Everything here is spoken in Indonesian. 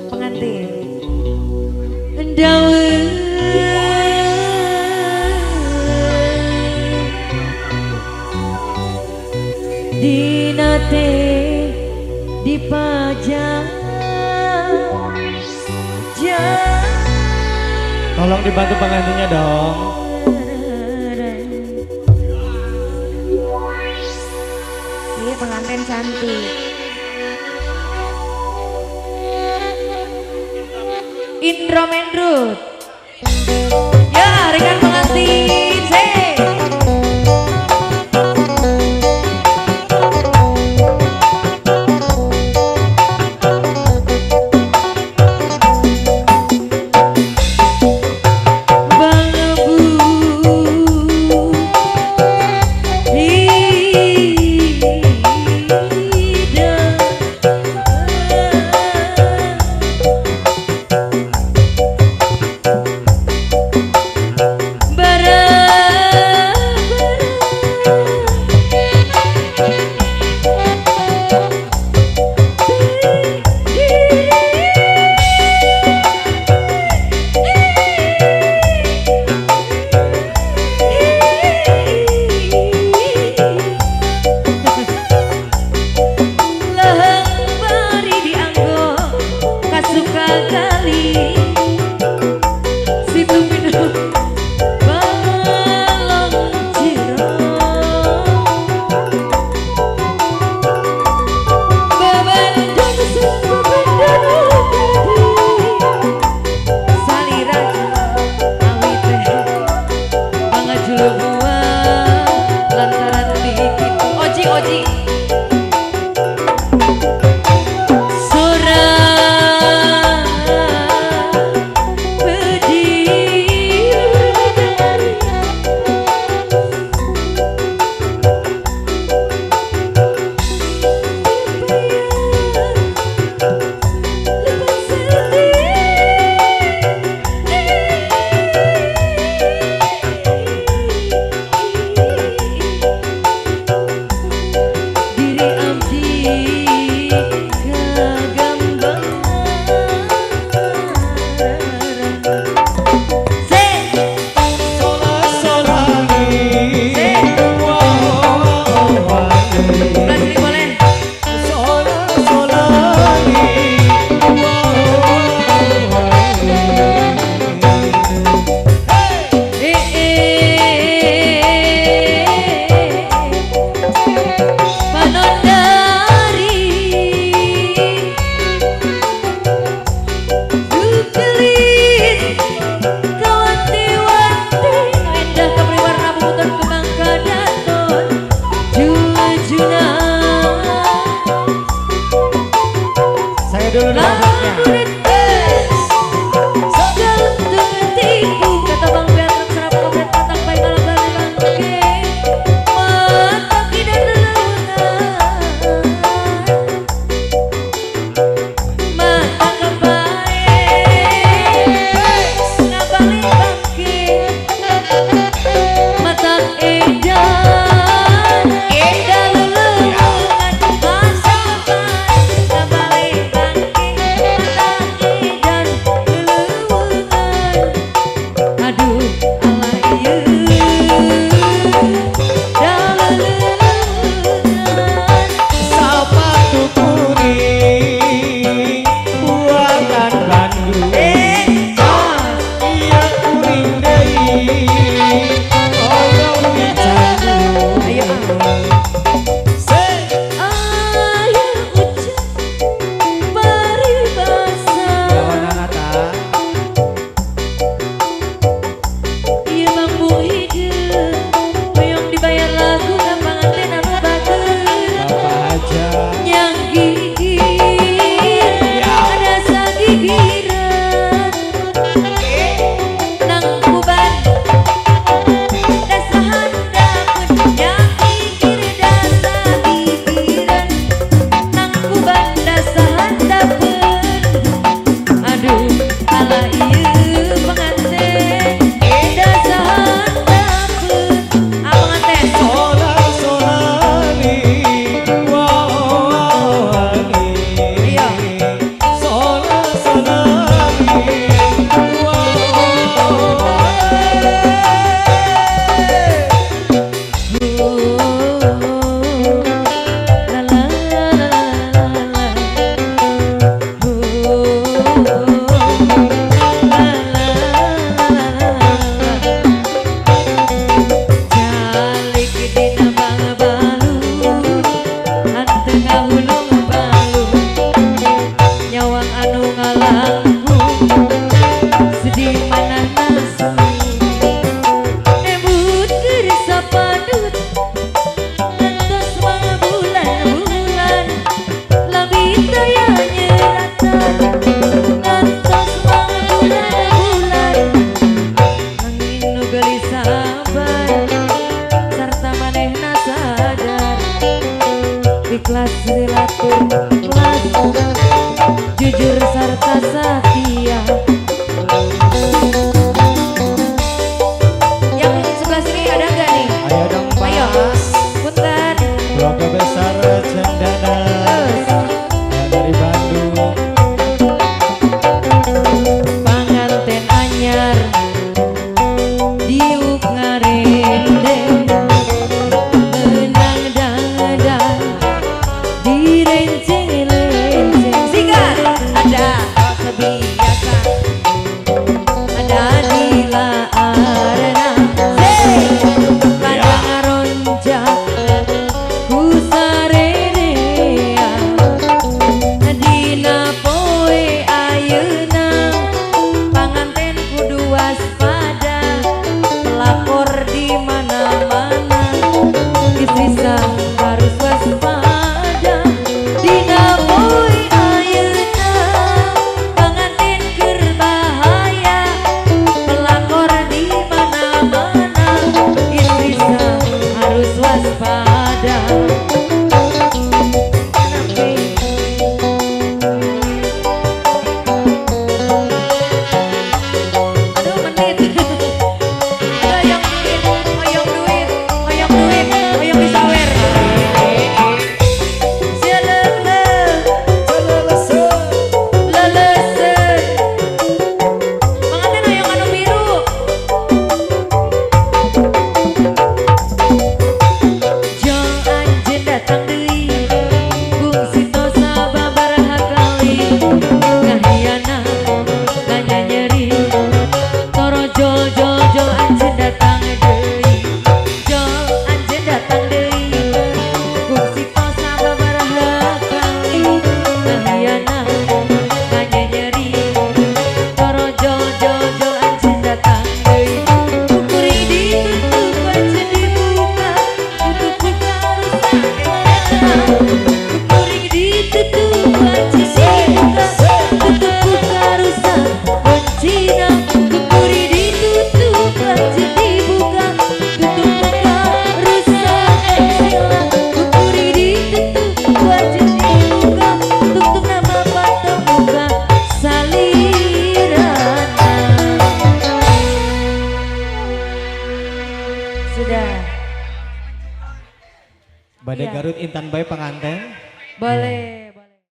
Pengantin Dawe dinate dipajang Tolong dibantu pengantinnya dong. Iya pengantin cantik. Indro Mendrut. Ya rekan pengantin. ikhlas relatur kelas jujur serta setia. Yang sebelah sini ada nggak nih? Ayo dong Ayo, Mas. punten. Keluarga besar Cendana ya dari Bandung. Panganten anyar diuk ngarendeng menang dandan direnceng-lenceng. Sikat ada kebiasaan ada di laarna pandang ronja ku sarerea dina poe ayeuna panganten kudu waspada pelakor di mana-mana istri sah harus waspada dina poe ayeuna panganten keur bahaya pelakor di mana-mana istri sah harus waspada. Aduh menit. Hoyong duit, hoyong duit, hoyong duit, hoyong disawer. Selele, lelesen. Mangaten hoyong anu biru. Jong anjeun datang deui, kungsi tos sababaraha kali. Ngahiana, nganyanyeri, toro jol jol jol anjeun datang deui. Jol anjeun datang deui, kungsi tos sababaraha kali. Ngahiana, nganyanyeri, toro jol jol jol anjeun datang deui. Kukuri ditutup anjeun dibuka, tutup buka rusak enak. Kuring ditutup anjeun dibuka, tutup buka rusak kuncina. Kukuri ditutup anjeun dibuka, tutup buka rusak enak. Kukuri ditutup anjeun dibuka, tutup nama patung buka salirana. Sudah. Badai Iya. Garut Intan Bae pengantin. Boleh.